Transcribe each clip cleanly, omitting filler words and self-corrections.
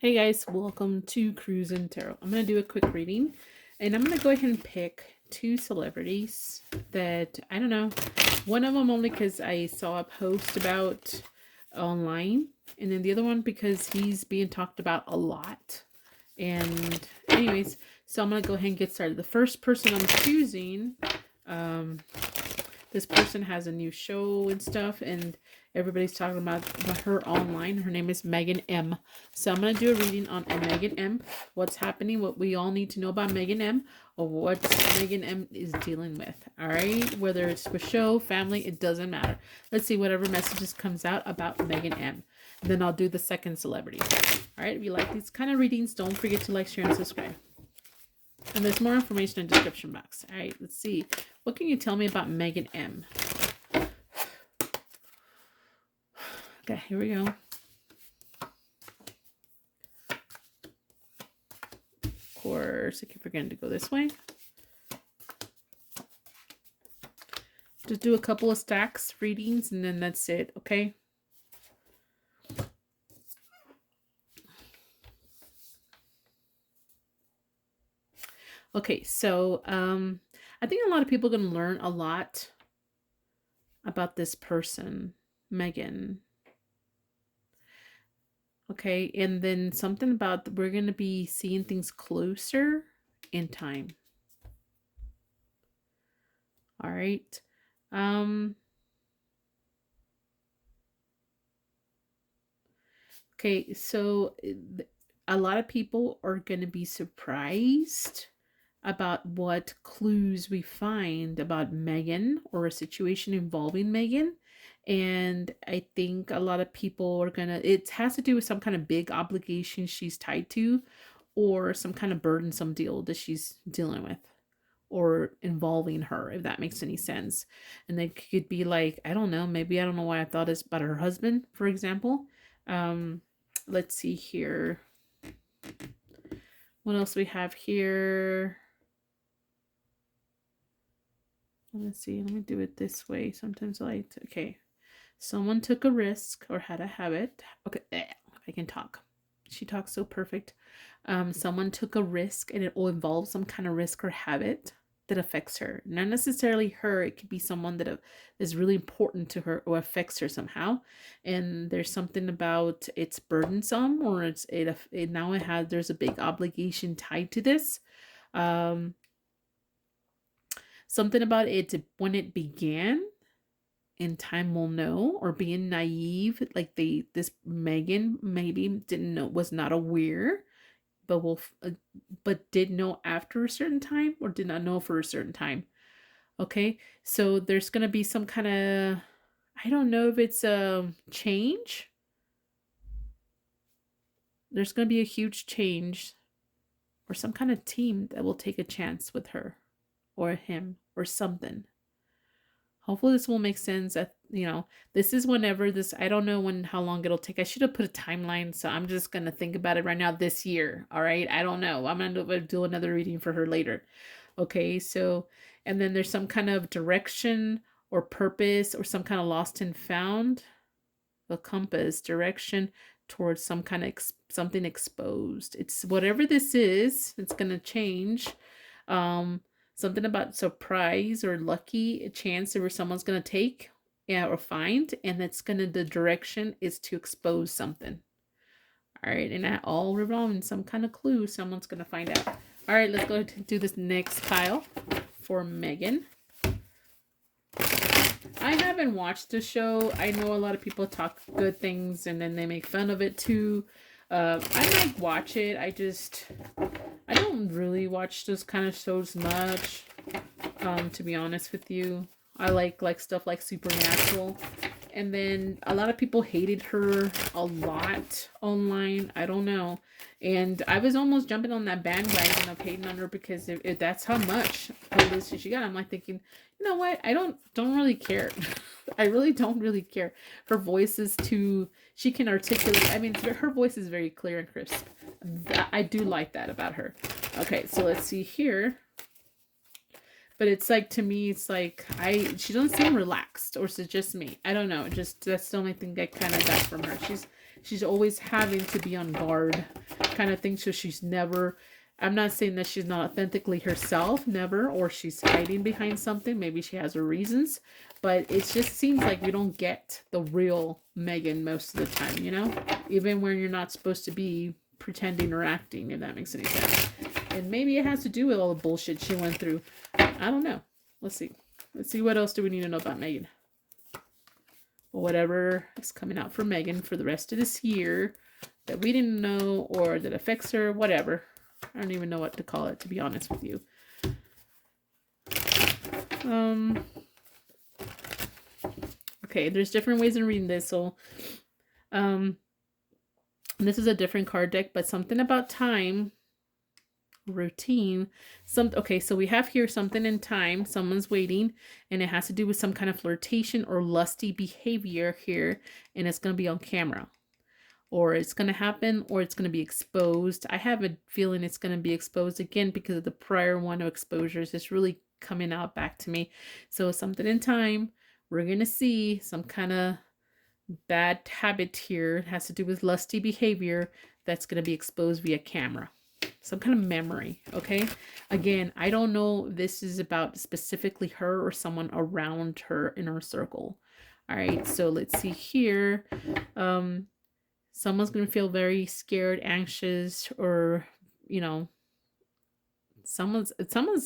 Hey guys, welcome to Cruise and Tarot. I'm going to do a quick reading and I'm going to go ahead and pick two celebrities that I don't know. One of them only because I saw a post about online, and then the other one because he's being talked about a lot. And, anyways, so I'm going to go ahead and get started. The first person I'm choosing, this person has a new show and stuff, and everybody's talking about her online. Her name is Megan M. So I'm going to do a reading on Megan M. What's happening, what we all need to know about Megan M, or what Megan M is dealing with. All right? Whether it's for show, family, it doesn't matter. Let's see whatever messages comes out about Megan M. Then I'll do the second celebrity. All right? If you like these kind of readings, don't forget to like, share, and subscribe. And there's more information in the description box. All right, let's see. What can you tell me about Megan M? Okay, here we go. Of course, I keep forgetting to go this way. Just do a couple of stacks readings and then that's it, okay? Okay, so I think a lot of people are going to learn a lot about this person, Megan. Okay, and then something about we're going to be seeing things closer in time. All right. Okay, so a lot of people are going to be surprised about what clues we find about Megan or a situation involving Megan. And I think a lot of people are going to, it has to do with some kind of big obligation she's tied to, or some kind of burdensome deal that she's dealing with or involving her, if that makes any sense. And they could be like, I don't know, maybe I don't know why I thought this about her husband, for example. Let's see here. What else we have here? Let's see. Let me do it this way. Sometimes I like to, okay. Someone took a risk or had a habit. Okay, I can talk. She talks so perfect. Someone took a risk, and it will involve some kind of risk or habit that affects her. Not necessarily her. It could be someone that is really important to her or affects her somehow. And there's something about it's burdensome, or it now it has there's a big obligation tied to this. Something about it when it began. In time we'll know, or being naive, like this Megan maybe didn't know, was not aware, but but did know after a certain time, or did not know for a certain time. Okay, so there's gonna be some kind of, I don't know if it's a change. There's gonna be a huge change, or some kind of team that will take a chance with her or him or something. Hopefully this will make sense. This is whenever this, I don't know how long it'll take. I should have put a timeline, so I'm just going to think about it right now this year. All right. I don't know. I'm going to do another reading for her later. Okay. So, and then there's some kind of direction or purpose or some kind of lost and found. The compass, direction towards some kind of something exposed. It's whatever this is, it's going to change. Something about surprise or lucky, a chance that someone's going to take, or find, and that's going to, the direction is to expose something. All right, and that all revolving some kind of clue someone's going to find out. All right, let's go ahead and do this next pile for Megan. I haven't watched the show. I know a lot of people talk good things and then they make fun of it too. I might watch it. I don't really watch those kind of shows much, to be honest with you. I like stuff like Supernatural. And then a lot of people hated her a lot online. I don't know. And I was almost jumping on that bandwagon of hating on her because if that's how much publicity she got, I'm like thinking, you know what? I don't really care. I really don't really care. Her voice is she can articulate. I mean, her voice is very clear and crisp. I do like that about her. Okay, so let's see here. But it's like, to me, it's like, she doesn't seem relaxed, or is it just me? I don't know. That's the only thing I kind of got from her. She's always having to be on guard. kind of thing. So she's never, I'm not saying that she's not authentically herself, never, or she's hiding behind something. Maybe she has her reasons, but it just seems like we don't get the real Megan most of the time, you know? Even when you're not supposed to be pretending or acting, if that makes any sense. And maybe it has to do with all the bullshit she went through. I don't know. Let's see. Let's see what else do we need to know about Megan. Or whatever is coming out for Megan for the rest of this year that we didn't know or that affects her, whatever. I don't even know what to call it, to be honest with you. Okay, there's different ways of reading this. So, this is a different card deck, but something about time, routine. Okay, so we have here something in time. Someone's waiting, and it has to do with some kind of flirtation or lusty behavior here, and it's going to be on camera. Or it's going to happen, or it's going to be exposed. I have a feeling it's going to be exposed again because of the prior one of exposures. It's really coming out back to me. So something in time, we're going to see some kind of bad habit here. It has to do with lusty behavior that's going to be exposed via camera. Some kind of memory, okay? Again, I don't know if this is about specifically her or someone around her in her circle. All right, so let's see here. Someone's going to feel very scared, anxious, or, you know, someone's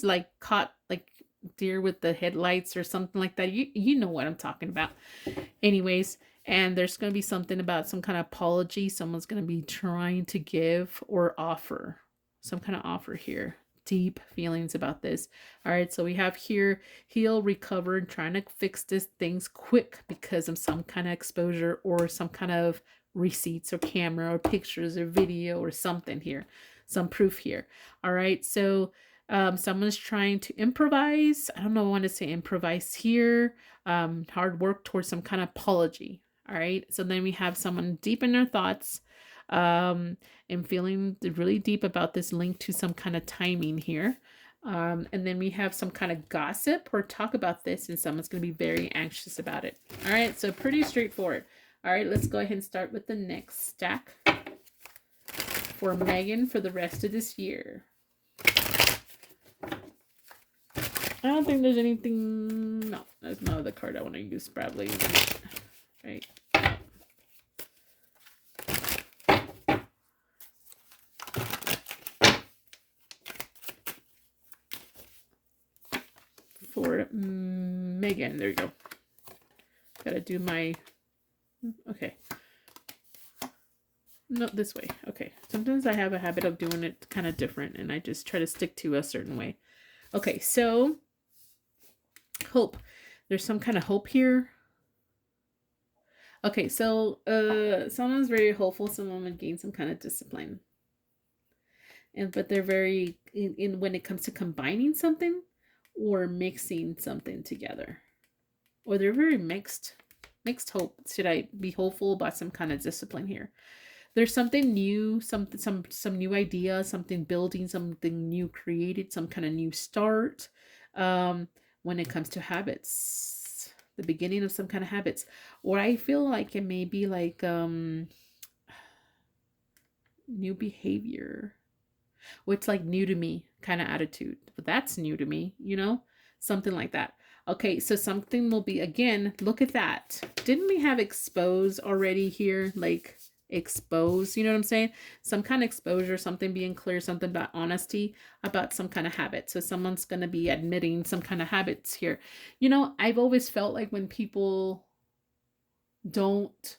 like caught like deer with the headlights or something like that. You know what I'm talking about. Anyways, and there's going to be something about some kind of apology someone's going to be trying to give or offer. Some kind of offer here. Deep feelings about this. All right, so we have here heal, recover, and trying to fix this things quick because of some kind of exposure or some kind of receipts or camera or pictures or video or something here, some proof here. All right, so someone's trying to improvise. I don't know, I want to say improvise here. Hard work towards some kind of apology. All right, so then we have someone deep in their thoughts, and feeling really deep about this link to some kind of timing here. And then we have some kind of gossip or talk about this, and someone's going to be very anxious about it. All right, so pretty straightforward. All right, let's go ahead and start with the next stack for Megan for the rest of this year. I don't think there's anything. No, there's no other card I want to use, probably. Right. For Megan, there you go. Gotta do my. Okay. No, this way. Okay. Sometimes I have a habit of doing it kind of different, and I just try to stick to a certain way. Okay, so hope. There's some kind of hope here. Okay, so someone's very hopeful. Someone would gain some kind of discipline, but they're very in when it comes to combining something or mixing something together, or they're very mixed hope. Should I be hopeful about some kind of discipline here? There's something new, some new idea, something building, something new created, some kind of new start. When it comes to habits, the beginning of some kind of habits, or I feel like it may be like new behavior, or it's like new to me kind of attitude, but that's new to me, you know, something like that. Okay, so something will be, again, look at that. Didn't we have expose already here? Like expose, you know what I'm saying? Some kind of exposure, something being clear, something about honesty, about some kind of habit. So someone's going to be admitting some kind of habits here. You know, I've always felt like when people don't,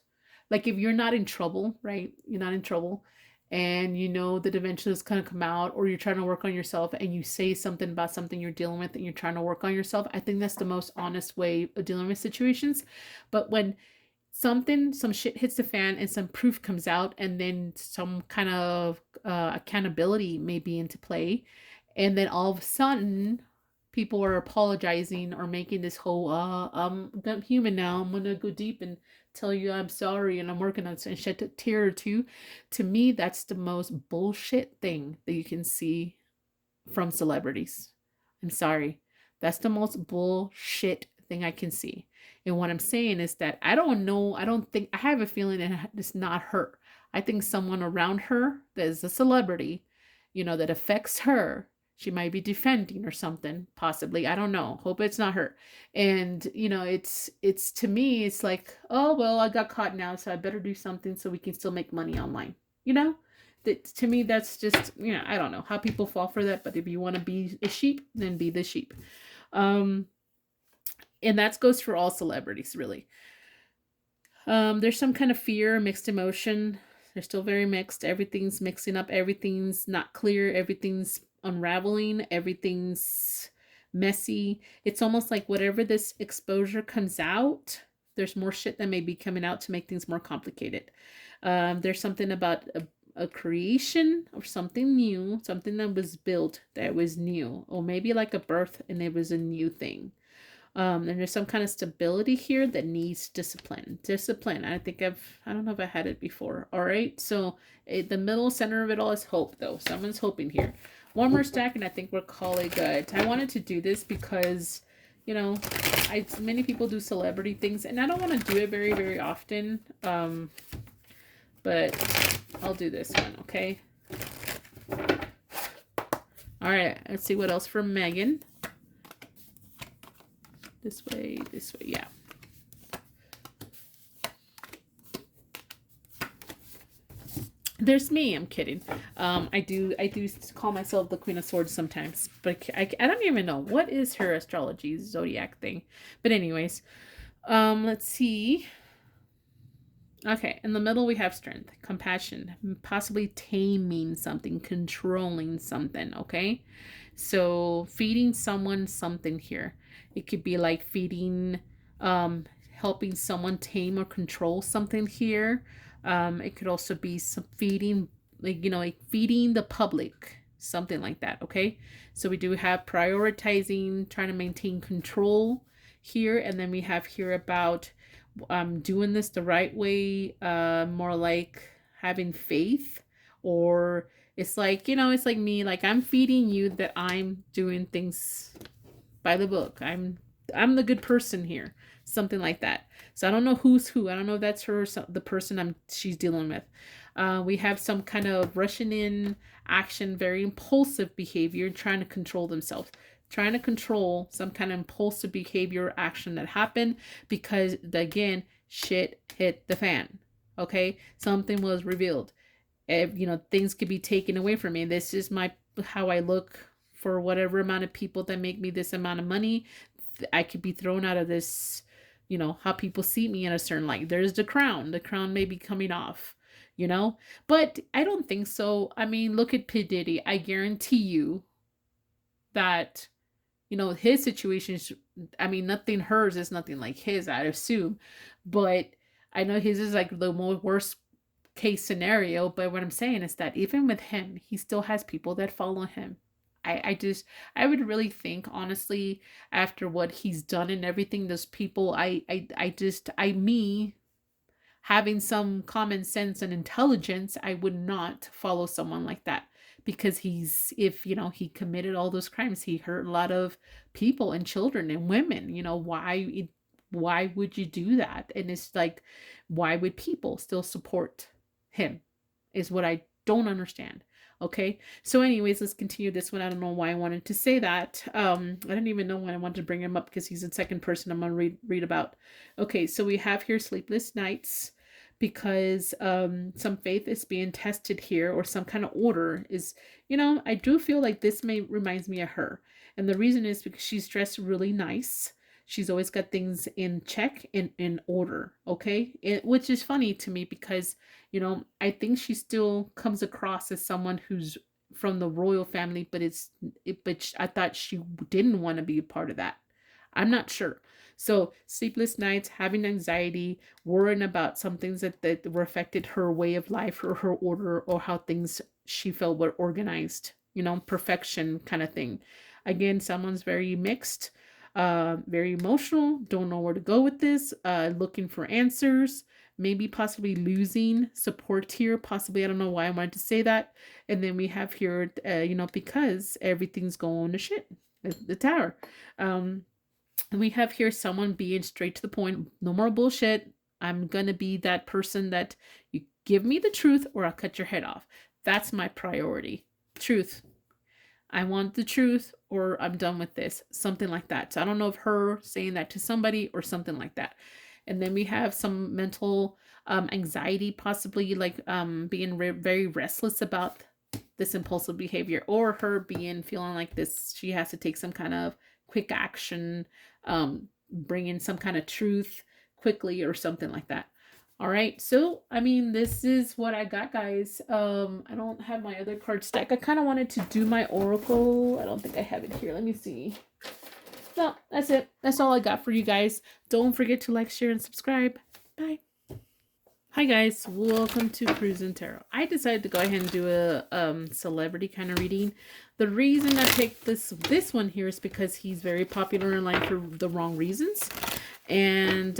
like if you're not in trouble, right? You're not in trouble, and you know that eventually it's going to come out, or you're trying to work on yourself and you say something about something you're dealing with and you're trying to work on yourself. I think that's the most honest way of dealing with situations. But when some shit hits the fan and some proof comes out, and then some kind of accountability may be into play, and then all of a sudden people are apologizing or making this whole I'm human now, I'm gonna go deep and tell you I'm sorry and I'm working on it and shed a tear or two. To me, that's the most bullshit thing that you can see from celebrities. I'm sorry, that's the most bullshit thing I can see. And what I'm saying is that I don't know, I don't think, I have a feeling that it's not her. I think someone around her that is a celebrity, that affects her. She might be defending or something, possibly. I don't know. Hope it's not her. And it's to me, it's like, oh well, I got caught now, so I better do something so we can still make money online. You know, that to me, that's just I don't know how people fall for that. But if you want to be a sheep, then be the sheep. Um, and that goes for all celebrities, really. There's some kind of fear, mixed emotion. They're still very mixed. Everything's mixing up. Everything's not clear. Everything's unraveling. Everything's messy. It's almost like whatever this exposure comes out, there's more shit that may be coming out to make things more complicated. There's something about a creation or something new, something that was built that was new, or maybe like a birth and it was a new thing. And there's some kind of stability here that needs discipline. Discipline. I don't know if I had it before. All right. So the middle center of it all is hope, though. Someone's hoping here. One more stack, and I think we're calling good. I wanted to do this because, many people do celebrity things, and I don't want to do it very, very often. But I'll do this one, okay? All right. Let's see what else from Megan. This way, yeah. There's me. I'm kidding. I do call myself the Queen of Swords sometimes, but I don't even know what is her astrology zodiac thing. But anyways, let's see. Okay, in the middle we have strength, compassion, possibly taming something, controlling something. Okay, so feeding someone something here. It could be like feeding, helping someone tame or control something here. It could also be some feeding, like feeding the public, something like that. Okay, so we do have prioritizing, trying to maintain control here, and then we have here about doing this the right way, more like having faith, or it's like it's like me, like I'm feeding you that I'm doing things by the book. I'm the good person here, something like that. So I don't know who's who. I don't know if that's her or the person she's dealing with. We have some kind of rushing in action, very impulsive behavior, trying to control themselves, trying to control some kind of impulsive behavior or action that happened because, again, shit hit the fan. Okay, something was revealed. Things could be taken away from me. This is how I look for whatever amount of people that make me this amount of money. I could be thrown out of this, how people see me in a certain light. There's the crown. The crown may be coming off, but I don't think so. I mean, look at P. Diddy. I guarantee you that, his situation is, I mean, nothing hers is nothing like his, I assume. But I know his is like the worst case scenario. But what I'm saying is that even with him, he still has people that follow him. I would really think, honestly, after what he's done and everything, those people, me having some common sense and intelligence, I would not follow someone like that, because if he committed all those crimes, he hurt a lot of people and children and women. Why would you do that? And it's like, why would people still support him is what I don't understand. Okay, so anyways, let's continue this one. I don't know why I wanted to say that. I didn't even know when I wanted to bring him up, because he's the second person I'm gonna read about. Okay, so we have here sleepless nights, because some faith is being tested here, or some kind of order is, I do feel like this reminds me of her. And the reason is because she's dressed really nice. She's always got things in check and in order, okay? Which is funny to me because, I think she still comes across as someone who's from the royal family, but I thought she didn't want to be a part of that. I'm not sure. So sleepless nights, having anxiety, worrying about some things that were affected her way of life or her order, or how things she felt were organized, perfection kind of thing. Again, someone's very mixed, very emotional, don't know where to go with this, looking for answers, maybe possibly losing support here, possibly. I don't know why I wanted to say that. And then we have here, because everything's going to shit, the tower. We have here someone being straight to the point, no more bullshit. I'm gonna be that person that you Give me the truth or I'll cut your head off. That's my priority. Truth. I want the truth or I'm done with this. Something like that. So I don't know if her saying that to somebody or something like that. And then we have some mental anxiety, possibly like being very restless about this impulsive behavior, or her being feeling like this, she has to take some kind of quick action, bring in some kind of truth quickly or something like that. All right, so I mean, this is what I got, guys. I don't have my other card stack. I kind of wanted to do my oracle. I don't think I have it here. Let me see. No, that's it. That's all I got for you guys. Don't forget to like, share, and subscribe. Bye. Hi guys, welcome to Cruisin' Tarot. I decided to go ahead and do a celebrity kind of reading. The reason I picked this one here is because he's very popular in life for the wrong reasons, and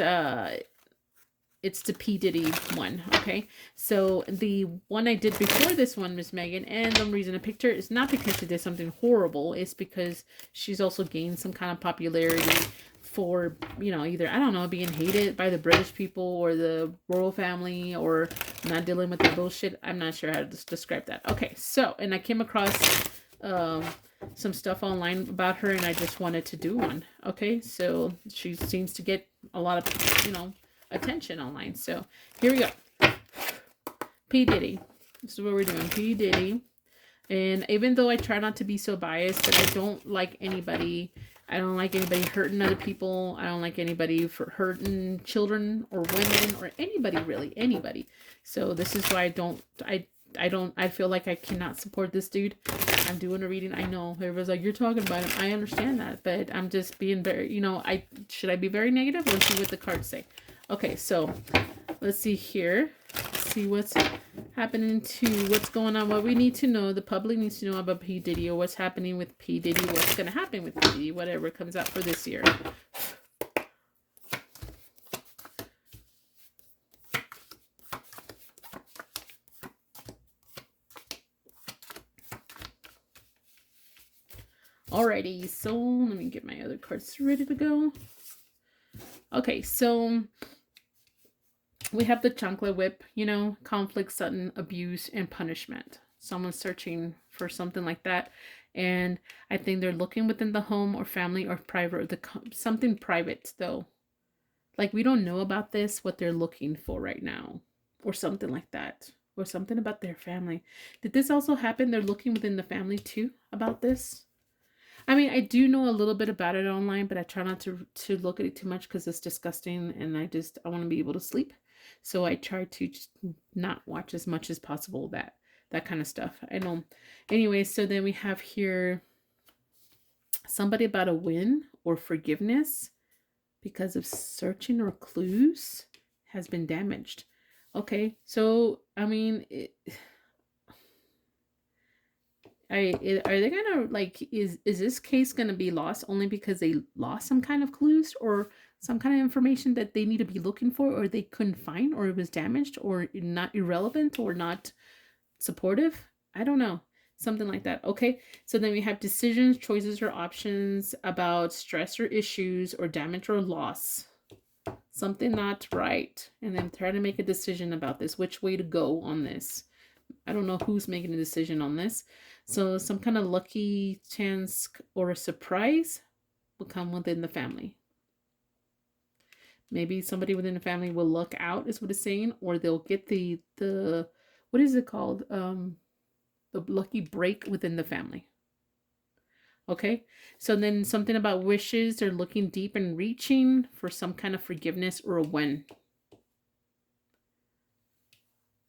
it's the P. Diddy one, okay? So the one I did before this one, Miss Megan, and the reason I picked her is not because she did something horrible, it's because she's also gained some kind of popularity for, you know, either, I don't know, being hated by the British people or the royal family, or not dealing with the bullshit. I'm not sure how to describe that. Okay, so, and I came across some stuff online about her, and I just wanted to do one. Okay, so she seems to get a lot of, you know, attention online. So here we go. P. Diddy. This is what we're doing. P. Diddy. And even though I try not to be so biased, but I don't like anybody. I don't like anybody hurting other people. I don't like anybody for hurting children or women or anybody, really, anybody. So this is why I feel like I cannot support this dude. I'm doing a reading. I know everybody's like, you're talking about him. I understand that, but I'm just being very, you know, should I be very negative? Let's see what the cards say. Okay, so let's see here. See what's happening to what's going on, what we need to know. The public needs to know about P. Diddy, or what's happening with P. Diddy, what's going to happen with P. Diddy, whatever comes out for this year. Alrighty, so let me get my other cards ready to go. Okay, so we have the chancla whip, you know, conflict, sudden abuse, and punishment. Someone's searching for something like that. And I think they're looking within the home or family or private, or something private, though. Like, we don't know about this, what they're looking for right now. Or something like that. Or something about their family. Did this also happen? They're looking within the family, too, about this? I mean, I do know a little bit about it online, but I try not to look at it too much because it's disgusting, and I want to be able to sleep. So I try to just not watch as much as possible that kind of stuff. I know. Anyway, so then we have here somebody about a win or forgiveness because of searching or clues has been damaged. Okay, so I mean, are they gonna, like, is this case gonna be lost only because they lost some kind of clues or some kind of information that they need to be looking for, or they couldn't find, or it was damaged, or not irrelevant, or not supportive? I don't know. Something like that. Okay, so then we have decisions, choices, or options about stress or issues or damage or loss. Something not right. And then try to make a decision about this, which way to go on this. I don't know who's making a decision on this. So some kind of lucky chance or a surprise will come within the family. Maybe somebody within the family will luck out, is what it's saying, or they'll get the what is it called? The lucky break within the family. Okay, so then something about wishes, they're looking deep and reaching for some kind of forgiveness or a win.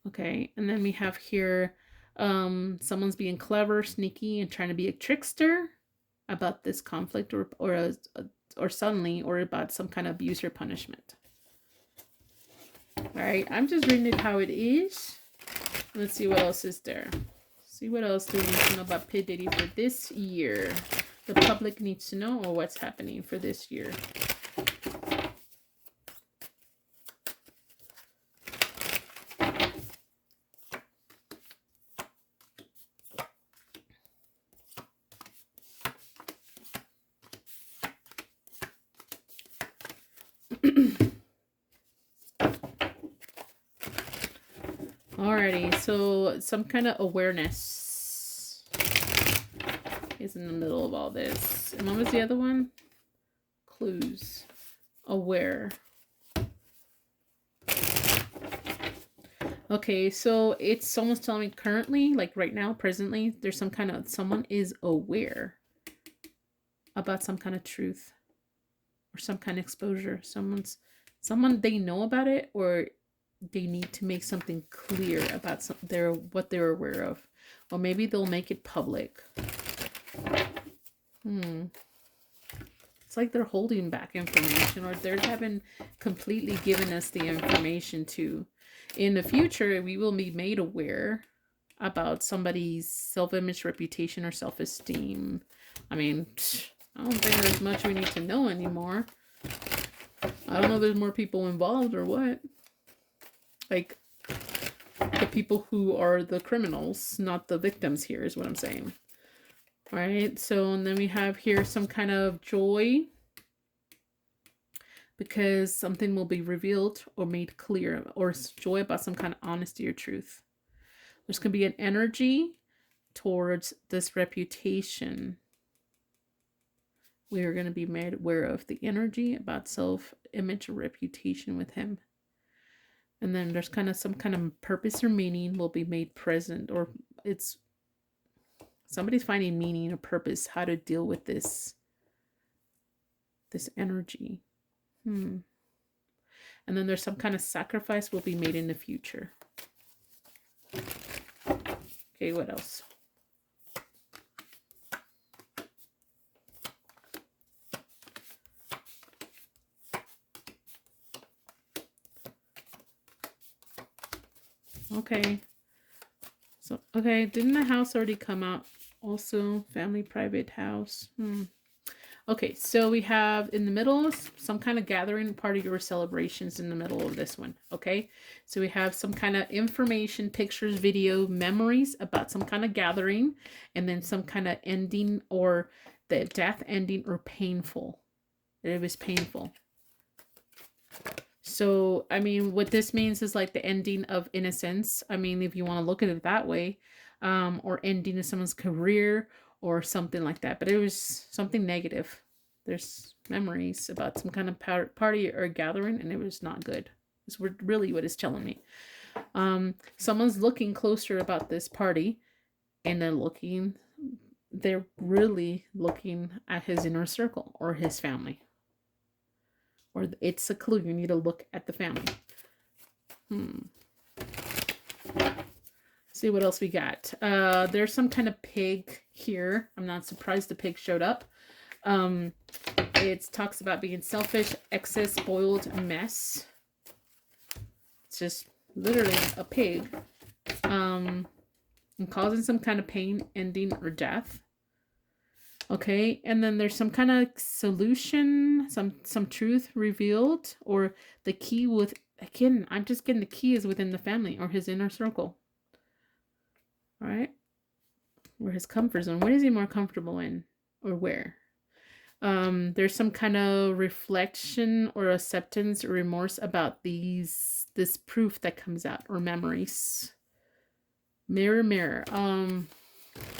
Okay, and then we have here someone's being clever, sneaky, and trying to be a trickster about this conflict, or suddenly, or about some kind of abuse or punishment. All right, I'm just reading it how it is. Let's see what else is there. See what else do we need to know about P. Diddy for this year. The public needs to know, or what's happening for this year. Alrighty, so some kind of awareness is in the middle of all this. And what was the other one? Clues. Aware. Okay, so it's someone's telling me currently, like right now, presently, there's some kind of, someone is aware about some kind of truth or some kind of exposure. Someone they know about it, or they need to make something clear about what they're aware of. Or maybe they'll make it public. It's like they're holding back information, or they haven't completely given us the information to. In the future, we will be made aware about somebody's self-image, reputation, or self-esteem. I mean, I don't think there's much we need to know anymore. I don't know if there's more people involved or what. Like, the people who are the criminals, not the victims here, is what I'm saying. All right, so and then we have here some kind of joy, because something will be revealed or made clear, or joy about some kind of honesty or truth. There's going to be an energy towards this reputation. We are going to be made aware of the energy about self-image or reputation with him. And then there's kind of some kind of purpose or meaning will be made present, or it's somebody's finding meaning or purpose, how to deal with this energy. And then there's some kind of sacrifice will be made in the future. Okay, what else? Okay. So, okay, didn't the house already come out? Also, family private house. Okay, so we have in the middle some kind of gathering, party or celebrations in the middle of this one. Okay, so we have some kind of information, pictures, video, memories about some kind of gathering, and then some kind of ending, or the death ending, or painful. It was painful. So, I mean, what this means is like the ending of innocence. I mean, if you want to look at it that way, or ending of someone's career or something like that. But it was something negative. There's memories about some kind of party or gathering, and it was not good. It's really what it's telling me. Someone's looking closer about this party, and they're really looking at his inner circle or his family. Or it's a clue. You need to look at the family. See what else we got. There's some kind of pig here. I'm not surprised the pig showed up. It talks about being selfish, excess, spoiled, mess. It's just literally a pig. And causing some kind of pain, ending, or death. Okay, and then there's some kind of solution, some truth revealed, or the key with, again, I'm just getting the key is within the family or his inner circle. All right, or his comfort zone. What is he more comfortable in, or where? There's some kind of reflection or acceptance or remorse about this proof that comes out, or memories. Mirror, mirror.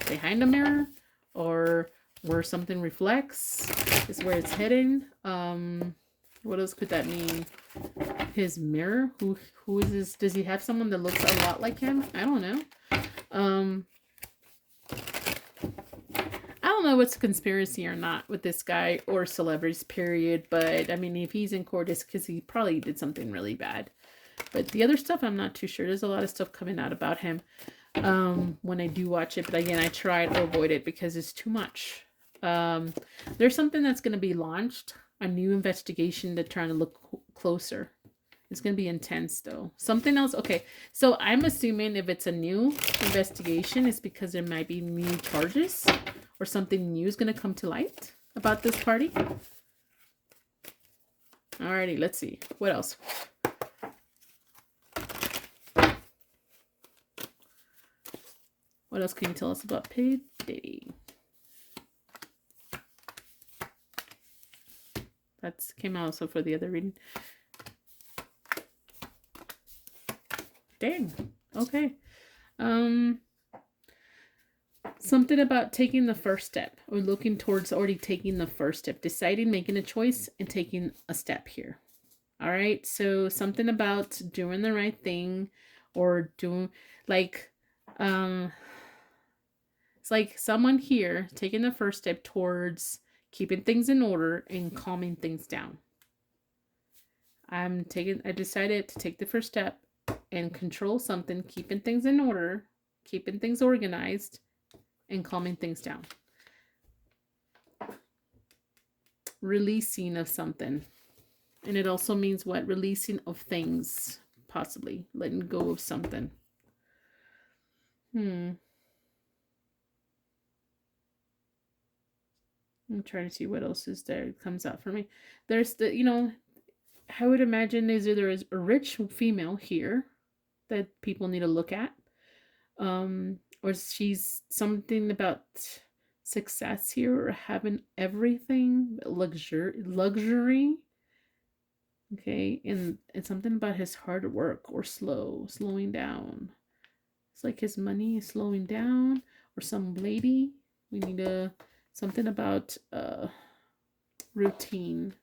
Behind a mirror, or where something reflects is where it's heading. What else could that mean? His mirror. Who is this? Does he have someone that looks a lot like him? I don't know. I don't know what's a conspiracy or not with this guy or celebrities, period. But I mean, if he's in court, it's because he probably did something really bad. But the other stuff, I'm not too sure. There's a lot of stuff coming out about him when I do watch it. But again, I try to avoid it because it's too much. There's something that's going to be launched, a new investigation to try to look closer. It's going to be intense, though. Something else. Okay, so I'm assuming if it's a new investigation, it's because there might be new charges or something new is going to come to light about this party. Alrighty, let's see. What else? What else can you tell us about Pig Daddy? That came out also for the other reading. Dang. Okay. Um, Something about taking the first step or looking towards already taking the first step, deciding, making a choice, and taking a step here. All right. So something about doing the right thing or doing like, um, it's like someone here taking the first step towards keeping things in order and calming things down. I decided to take the first step and control something, keeping things in order, keeping things organized, and calming things down. Releasing of something. And it also means what? Releasing of things, possibly. Letting go of something. I'm trying to see what else is there. It comes out for me. There's I would imagine there is a rich female here that people need to look at. Or she's something about success here or having everything, luxury. Okay, and something about his hard work or slowing down. It's like his money is slowing down, or some lady. We need something about routine,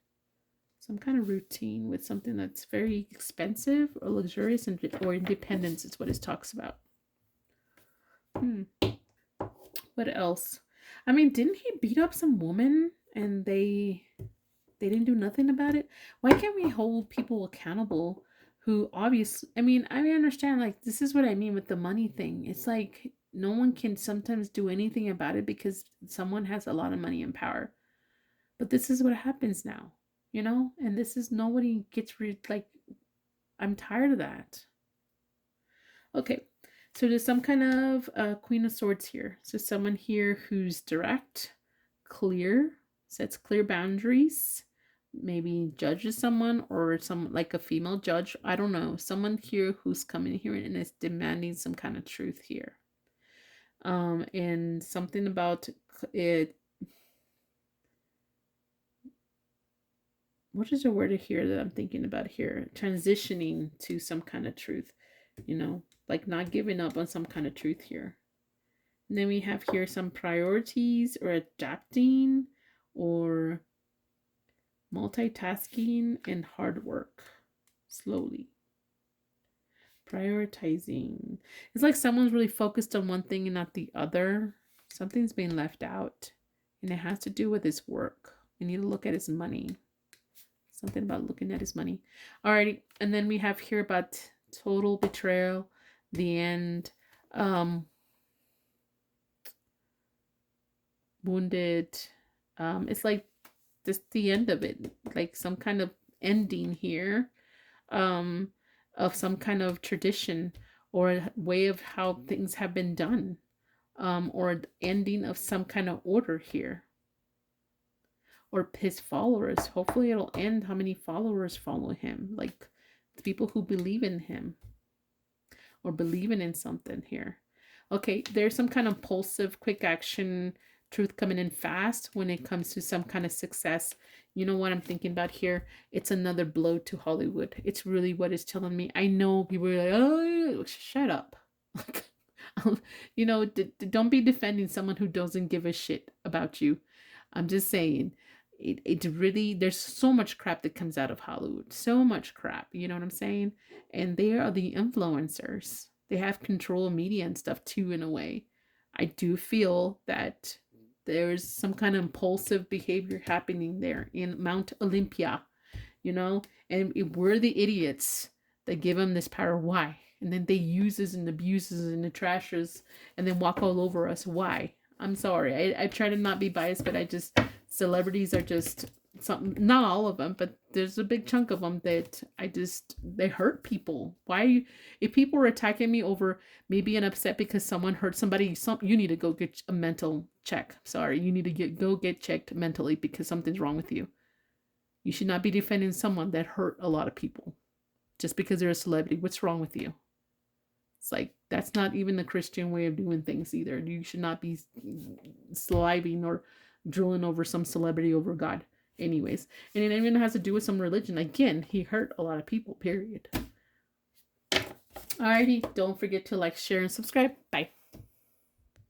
some kind of routine with something that's very expensive or luxurious or independence is what it talks about. What else? I mean, didn't he beat up some woman and they didn't do nothing about it? Why can't we hold people accountable who obviously, I understand, like, this is what I mean with the money thing. It's like no one can sometimes do anything about it because someone has a lot of money and power. But this is what happens now, and this is nobody gets like, I'm tired of that. Okay, so there's some kind of Queen of Swords here. So someone here who's direct, clear, sets clear boundaries, maybe judges someone or some like a female judge. I don't know. Someone here who's coming here and is demanding some kind of truth here. And something about it. What is the word here that I'm thinking about here? Transitioning to some kind of truth, like not giving up on some kind of truth here. And then we have here some priorities or adapting or multitasking and hard work slowly. Prioritizing. It's like someone's really focused on one thing and not the other. Something's being left out. And it has to do with his work. We need to look at his money. Something about looking at his money. Alrighty. And then we have here about total betrayal, the end, wounded. It's like just the end of it, like some kind of ending here, of some kind of tradition or a way of how things have been done, or ending of some kind of order here. Or his followers. Hopefully, it'll end how many followers follow him, like the people who believe in him or believing in something here. Okay, there's some kind of impulsive, quick action, truth coming in fast when it comes to some kind of success. You know what I'm thinking about here? It's another blow to Hollywood. It's really what it's telling me. I know people are like, oh, shut up. Don't be defending someone who doesn't give a shit about you. I'm just saying, it really, there's so much crap that comes out of Hollywood. So much crap. You know what I'm saying? And they are the influencers. They have control of media and stuff too, in a way. I do feel that there's some kind of impulsive behavior happening there in Mount Olympia, and we're the idiots that give them this power. Why? And then they uses and abuses and the trashes and then walk all over us. Why? I'm sorry. I try to not be biased, but celebrities are just something, not all of them, but there's a big chunk of them that they hurt people. Why? If people are attacking me over me being upset because someone hurt somebody, you need to go get a mental check. Sorry, you need to go get checked mentally because something's wrong with you. You should not be defending someone that hurt a lot of people just because they're a celebrity. What's wrong with you? It's like, that's not even the Christian way of doing things either. You should not be sliving or drooling over some celebrity over God. Anyways, and it even has to do with some religion. Again, he hurt a lot of people, period. Alrighty, don't forget to like, share, and subscribe. Bye.